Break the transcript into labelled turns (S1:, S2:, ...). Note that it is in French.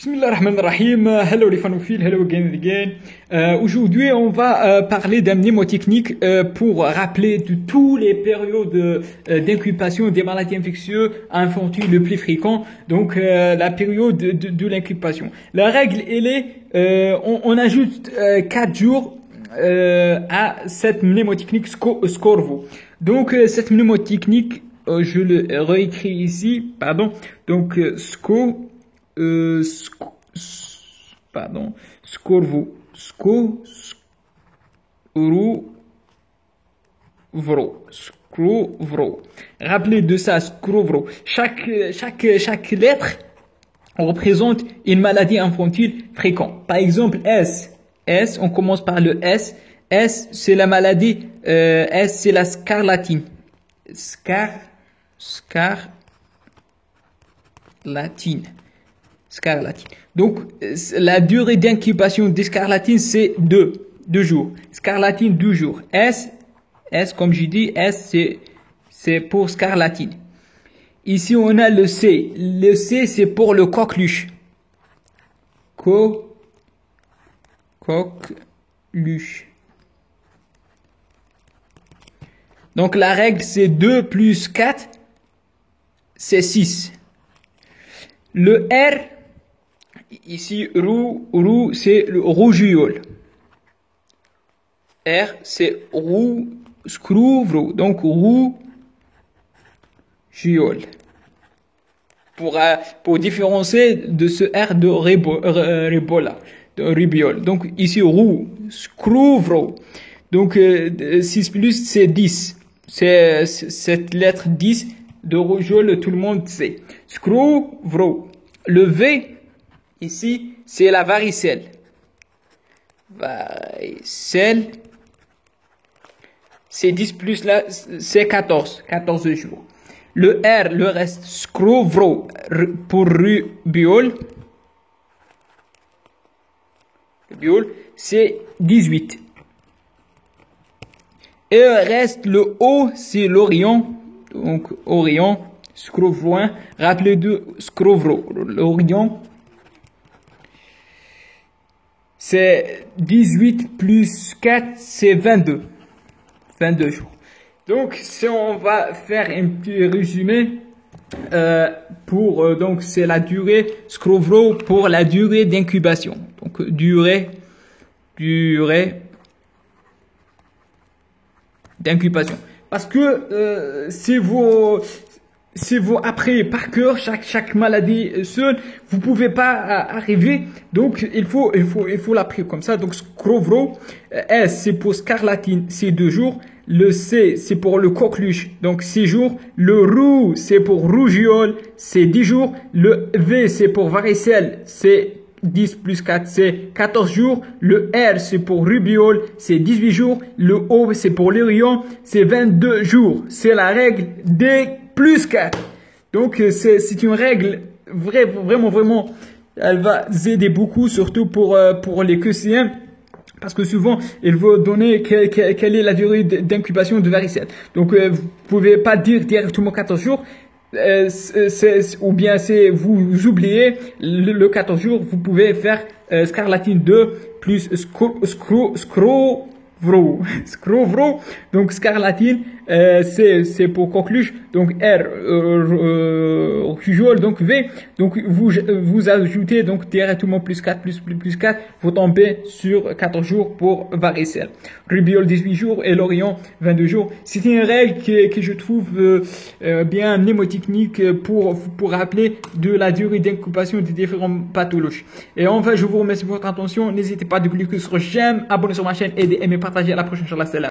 S1: Bismillahirrahmanirrahim. Hello les fanophiles, hello again. Aujourd'hui, on va parler d'un mnémotechnique pour rappeler de toutes les périodes d'incubation des maladies infectieuses infantiles le plus fréquent. Donc la période de l'incubation. La règle, elle est, on ajoute 4 jours à cette mnémotechnique SCORVO. Donc cette mnémotechnique, je le réécris ici, pardon. Donc SCORVO, SCORVO. Rappelez de ça, SCORVO. Chaque lettre représente une maladie infantile fréquente. Par exemple, S, on commence par le S. S, c'est la maladie, S, c'est la scarlatine. Scarlatine. Donc, la durée d'incubation des scarlatines, c'est 2 jours. Scarlatine, 2 jours. S, comme j'ai dit, S, c'est pour scarlatine. Ici, on a le C. Le C, c'est pour le coqueluche. Coqueluche. Donc, la règle, c'est 2 plus 4, c'est 6. Le R, ici, roux, c'est le rougeole. R, c'est scrouvre, donc rougeole. Pour différencier de ce R de ribiole. Donc, ici, scrouvre. Donc, 6 plus, c'est 10. C'est cette lettre 10 de rougeole, tout le monde sait. Scrouvre. Le V, ici, c'est la varicelle. Varicelle. C'est 10 plus là, c'est 14 jours. Le R, le reste, scrouvre pour rubiole. C'est 18. Et reste le O, c'est l'Orient. Donc, Orient, scrouvroin. Rappelez de scrouvro. L'Orient, c'est 18 plus 4, c'est 22. 22 jours. Donc, si on va faire un petit résumé, donc, c'est la durée scrouvro pour la durée d'incubation. Donc, durée d'incubation. Parce que si vous apprenez par cœur chaque maladie seule, vous pouvez pas arriver. Donc il faut l'apprendre comme ça. Donc scrouvro, S c'est pour scarlatine, c'est 2 jours. Le C c'est pour le coqueluche, donc 6 jours. Le roux c'est pour rougeole, c'est 10 jours. Le V c'est pour varicelle, c'est 10 plus 4, c'est 14 jours. Le R, c'est pour rubiole, c'est 18 jours. Le O, c'est pour l'Orient, c'est 22 jours. C'est la règle des plus 4. Donc, c'est une règle vraiment, elle va aider beaucoup, surtout pour les QCM. Parce que souvent, il veut donner quelle est la durée d'incubation de varicelle. Donc, vous pouvez pas dire directement 14 jours. Ou bien vous oubliez le 14 jours, vous pouvez faire scarlatine 2 plus scrouvro. Donc scarlatine, c'est pour coqueluche. Donc R, rougeole, donc V. Donc vous ajoutez donc directement plus 4 plus 4, vous tombez sur 14 jours pour varicelle. Rubiole 18 jours et l'Orient 22 jours. C'est une règle que je trouve bien mnémotechnique pour rappeler de la durée d'incubation des différentes pathologies. Et enfin, je vous remercie pour votre attention. N'hésitez pas à cliquer sur j'aime, abonnez sur ma chaîne et d'aimer, partager. À la prochaine, Inch'Allah.